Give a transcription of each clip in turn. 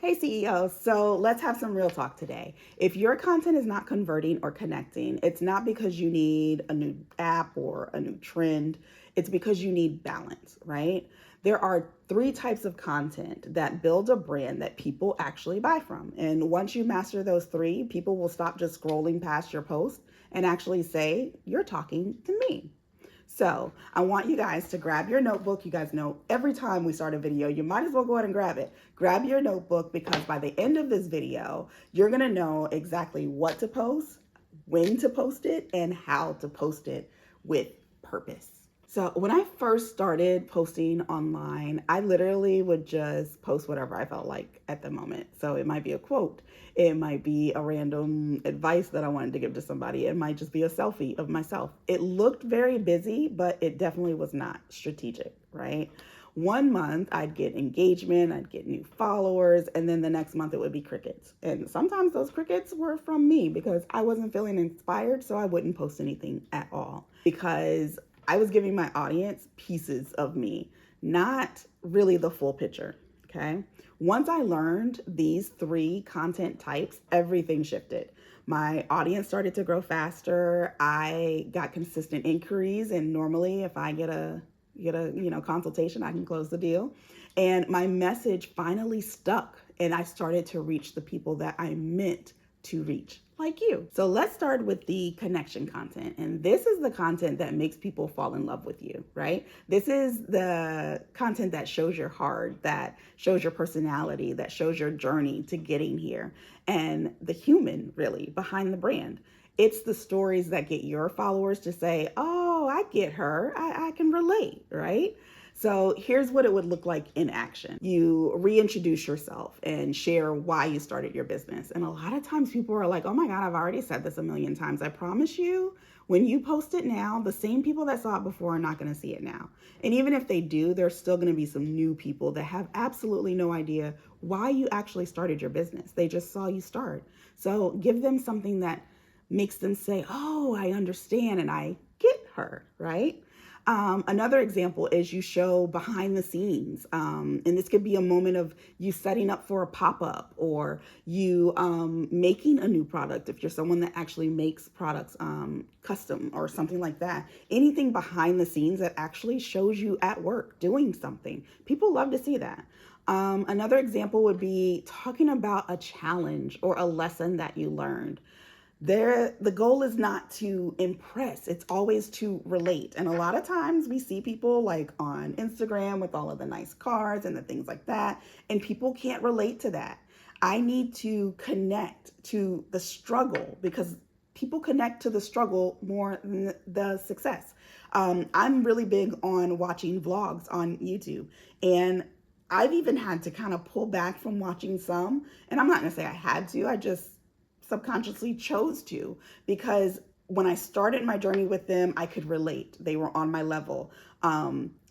Hey CEOs, so let's have some real talk today. If your content is not converting or connecting, it's not because you need a new app or a new trend. It's because you need balance, right? There are three types of content that build a brand that people actually buy from. And once you master those three, people will stop just scrolling past your post and actually say, "You're talking to me." So I want you guys to grab your notebook. You guys know every time we start a video, you might as well go ahead and grab it. Grab your notebook because by the end of this video, you're going to know exactly what to post, when to post it, and how to post it with purpose. So when I first started posting online, I literally would just post whatever I felt like at the moment. So it might be a quote, it might be a random advice that I wanted to give to somebody, it might just be a selfie of myself. It looked very busy, but it definitely was not strategic, right? One month I'd get engagement, I'd get new followers, and then the next month it would be crickets. And sometimes those crickets were from me because I wasn't feeling inspired, so I wouldn't post anything at all because I was giving my audience pieces of me, not really the full picture. Okay. Once I learned these three content types, everything shifted. My audience started to grow faster. I got consistent inquiries, and normally if I get a consultation, I can close the deal. And my message finally stuck, and I started to reach the people that I meant to reach, like you. So let's start with the connection content. And this is the content that makes people fall in love with you, right? This is the content that shows your heart, that shows your personality, that shows your journey to getting here, and the human really behind the brand. It's the stories that get your followers to say, "Oh, I get her. I can relate," right? So here's what it would look like in action. You reintroduce yourself and share why you started your business. And a lot of times people are like, "Oh my God, I've already said this a million times." I promise you, when you post it now, the same people that saw it before are not going to see it now. And even if they do, there's still going to be some new people that have absolutely no idea why you actually started your business. They just saw you start. So give them something that makes them say, "Oh, I understand and I get her," right? Another example is you show behind the scenes. And this could be a moment of you setting up for a pop-up or you making a new product if you're someone that actually makes products custom or something like that. Anything behind the scenes that actually shows you at work doing something. People love to see that. Another example would be talking about a challenge or a lesson that you learned. The goal is not to impress, it's always to relate. And a lot of times we see people like on Instagram with all of the nice cars and the things like that, and people can't relate to that. I need to connect to the struggle because people connect to the struggle more than the success. I'm really big on watching vlogs on YouTube, and I've even had to kind of pull back from watching some. And I'm not gonna say I had to, I just subconsciously chose to, because when I started my journey with them, I could relate. They were on my level.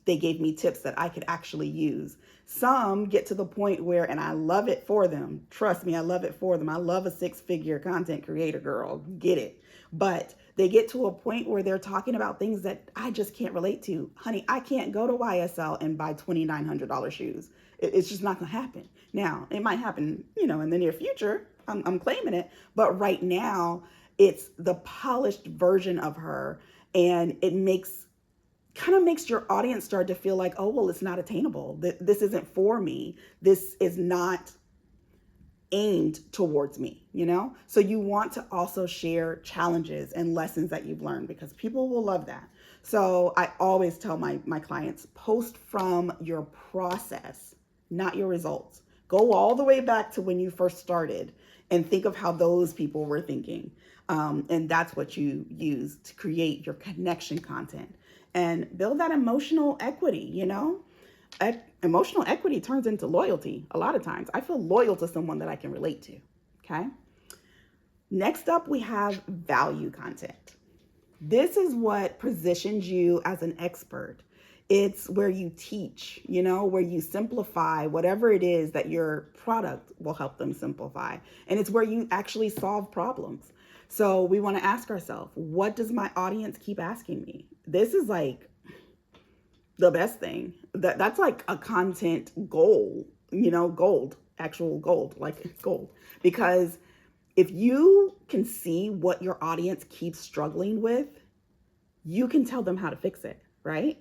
They gave me tips that I could actually use. Some get to the point where, and I love it for them. Trust me, I love it for them. I love a six-figure content creator, girl. Get it. But they get to a point where they're talking about things that I just can't relate to. Honey, I can't go to YSL and buy $2,900 shoes. It's just not going to happen. Now, it might happen, in the near future. I'm claiming it. But right now, it's the polished version of her. And it kind of makes your audience start to feel like, "Oh, well, it's not attainable. This isn't for me. This is not aimed towards me. So you want to also share challenges and lessons that you've learned because people will love that. So I always tell my clients, post from your process, not your results. Go all the way back to when you first started and think of how those people were thinking. And that's what you use to create your connection content and build that emotional equity. Emotional equity turns into loyalty a lot of times. I feel loyal to someone that I can relate to. Okay. Next up, we have value content. This is what positions you as an expert. It's where you teach, where you simplify whatever it is that your product will help them simplify. And it's where you actually solve problems. So we want to ask ourselves, what does my audience keep asking me? This is like the best thing. That's like a content goal, gold. actual gold, like gold. Because if you can see what your audience keeps struggling with, you can tell them how to fix it, right?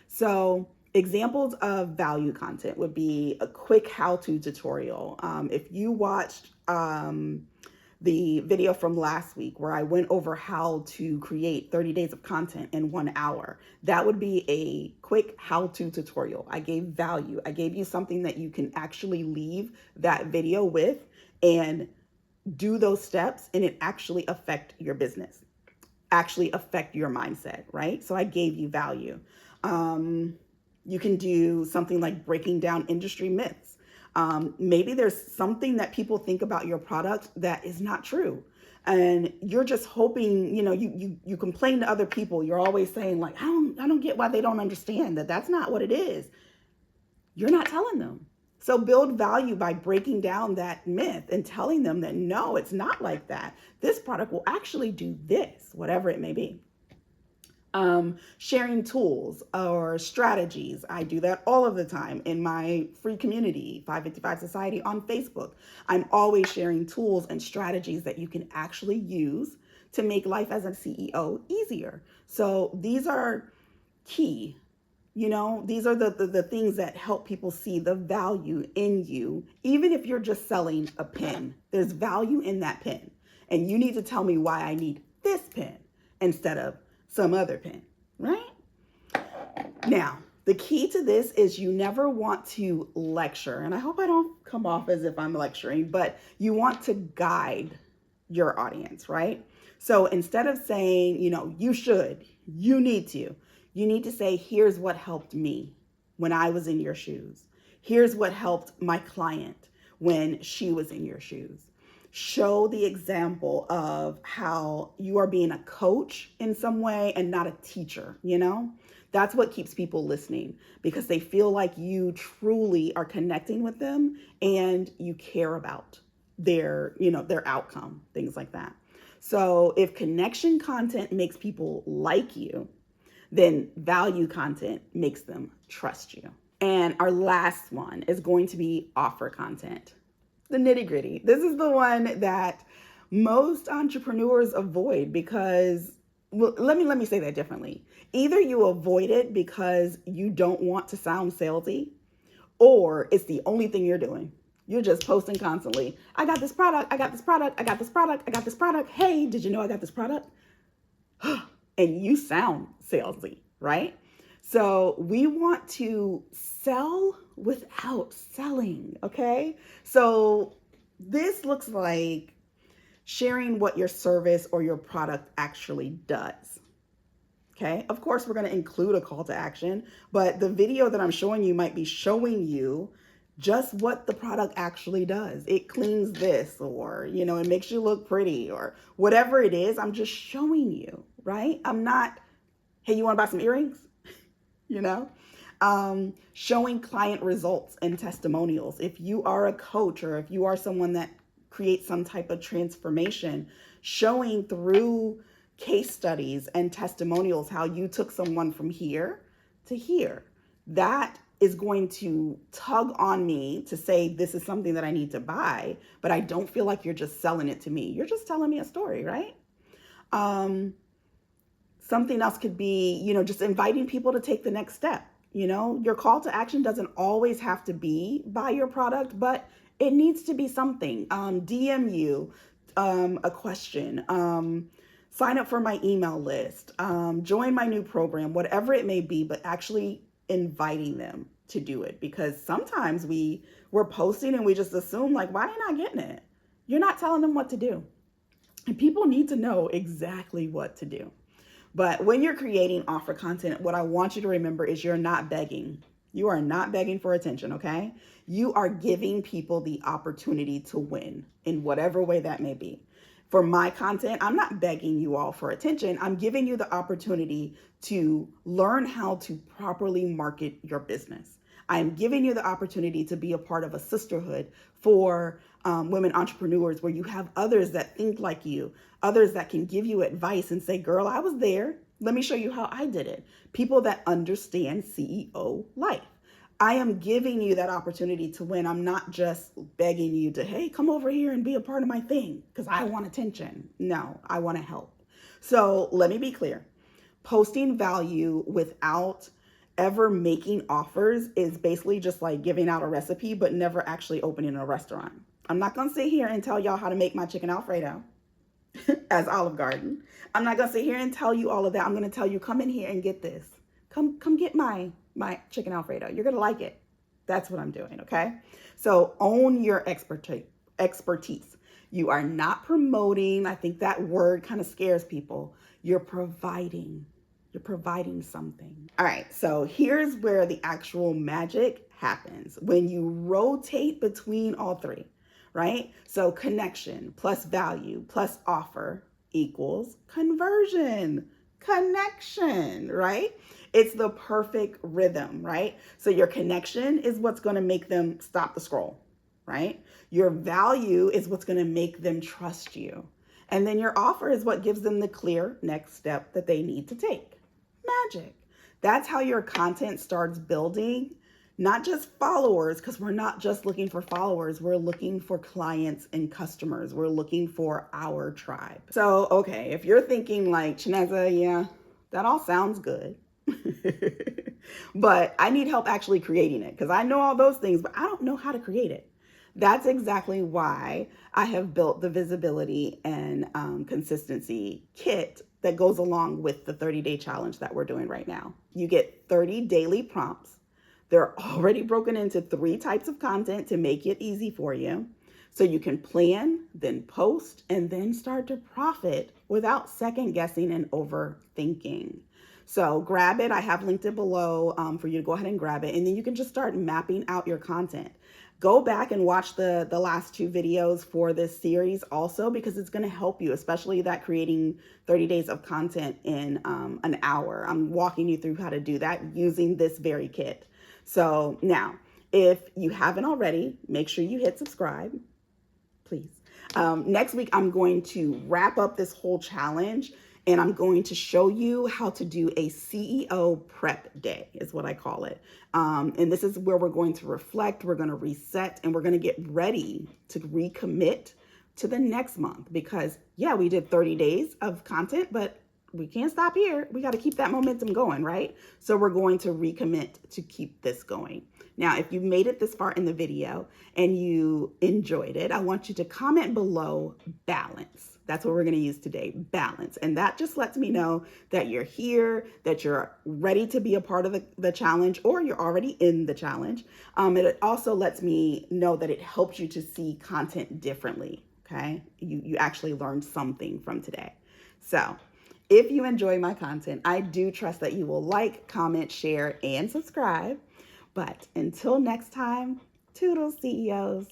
So examples of value content would be a quick how-to tutorial. If you watched the video from last week where I went over how to create 30 days of content in 1 hour, that would be a quick how-to tutorial. I gave value. I gave you something that you can actually leave that video with and do those steps, and it actually affect your business, actually affect your mindset, right? So I gave you value. You can do something like breaking down industry myths. Maybe there's something that people think about your product that is not true. And you're just hoping, you complain to other people. You're always saying like, I don't get why they don't understand that that's not what it is. You're not telling them. So build value by breaking down that myth and telling them that no, it's not like that. This product will actually do this, whatever it may be. Sharing tools or strategies. I do that all of the time in my free community, 555 Society on Facebook. I'm always sharing tools and strategies that you can actually use to make life as a CEO easier. So these are key. These are the things that help people see the value in you. Even if you're just selling a pen, there's value in that pen. And you need to tell me why I need this pen instead of some other pen, right? Now, the key to this is you never want to lecture. And I hope I don't come off as if I'm lecturing, but you want to guide your audience, right? So instead of saying, you should, you need to say, here's what helped me when I was in your shoes. Here's what helped my client when she was in your shoes. Show the example of how you are being a coach in some way and not a teacher, That's what keeps people listening, because they feel like you truly are connecting with them and you care about their outcome, things like that. So if connection content makes people like you, then value content makes them trust you. And our last one is going to be offer content. The nitty gritty. This is the one that most entrepreneurs avoid because, well, let me say that differently. Either you avoid it because you don't want to sound salesy, or it's the only thing you're doing. You're just posting constantly. I got this product. I got this product. I got this product. I got this product. Hey, did you know I got this product? And you sound salesy, right? So we want to sell without selling, okay? So this looks like sharing what your service or your product actually does, okay? Of course, we're gonna include a call to action, but the video that I'm showing you might be showing you just what the product actually does. It cleans this, or, it makes you look pretty, or whatever it is. I'm just showing you, right? I'm not, hey, you wanna buy some earrings? Showing client results and testimonials. If you are a coach or if you are someone that creates some type of transformation, showing through case studies and testimonials how you took someone from here to here. That is going to tug on me to say, this is something that I need to buy, but I don't feel like you're just selling it to me. You're just telling me a story, right? Something else could be, just inviting people to take the next step. Your call to action doesn't always have to be buy your product, but it needs to be something. DM you a question, sign up for my email list, join my new program, whatever it may be, but actually inviting them to do it. Because sometimes we're posting and we just assume like, why are they not getting it? You're not telling them what to do. And people need to know exactly what to do. But when you're creating offer content, what I want you to remember is you're not begging. You are not begging for attention, okay? You are giving people the opportunity to win in whatever way that may be. For my content, I'm not begging you all for attention. I'm giving you the opportunity to learn how to properly market your business. I'm giving you the opportunity to be a part of a sisterhood for women entrepreneurs, where you have others that think like you, others that can give you advice and say, girl, I was there. Let me show you how I did it. People that understand CEO life. I am giving you that opportunity to win. I'm not just begging you to, hey, come over here and be a part of my thing because I want attention. No, I want to help. So let me be clear. Posting value without ever making offers is basically just like giving out a recipe, but never actually opening a restaurant. I'm not going to sit here and tell y'all how to make my chicken Alfredo as Olive Garden. I'm not going to sit here and tell you all of that. I'm going to tell you, come in here and get this. Come get my chicken Alfredo. You're going to like it. That's what I'm doing, okay? So own your expertise. You are not promoting. I think that word kind of scares people. You're providing. You're providing something. All right, so here's where the actual magic happens. When you rotate between all three, right? So connection plus value plus offer equals conversion. Connection, right? It's the perfect rhythm, right? So your connection is what's going to make them stop the scroll, right? Your value is what's going to make them trust you. And then your offer is what gives them the clear next step that they need to take. Magic. That's how your content starts building, not just followers, because we're not just looking for followers. We're looking for clients and customers. We're looking for our tribe. So, okay, if you're thinking like, Chineza, yeah, that all sounds good. But I need help actually creating it because I know all those things, but I don't know how to create it. That's exactly why I have built the visibility and consistency kit that goes along with the 30-day challenge that we're doing right now. You get 30 daily prompts. They're already broken into 3 types of content to make it easy for you. So you can plan, then post, and then start to profit without second guessing and overthinking. So grab it. I have linked it below for you to go ahead and grab it. And then you can just start mapping out your content. Go back and watch the last 2 videos for this series also, because it's going to help you, especially that creating 30 days of content in an hour. I'm walking you through how to do that using this very kit. So now, if you haven't already, make sure you hit subscribe, please. Next week, I'm going to wrap up this whole challenge and I'm going to show you how to do a CEO prep day is what I call it. And this is where we're going to reflect, we're going to reset, and we're going to get ready to recommit to the next month because yeah, we did 30 days of content, but we can't stop here. We got to keep that momentum going, right? So we're going to recommit to keep this going. Now, if you made it this far in the video and you enjoyed it, I want you to comment below balance. That's what we're going to use today, balance. And that just lets me know that you're here, that you're ready to be a part of the challenge, or you're already in the challenge. It also lets me know that it helps you to see content differently, okay? You actually learned something from today. So if you enjoy my content, I do trust that you will like, comment, share, and subscribe. But until next time, toodles, CEOs.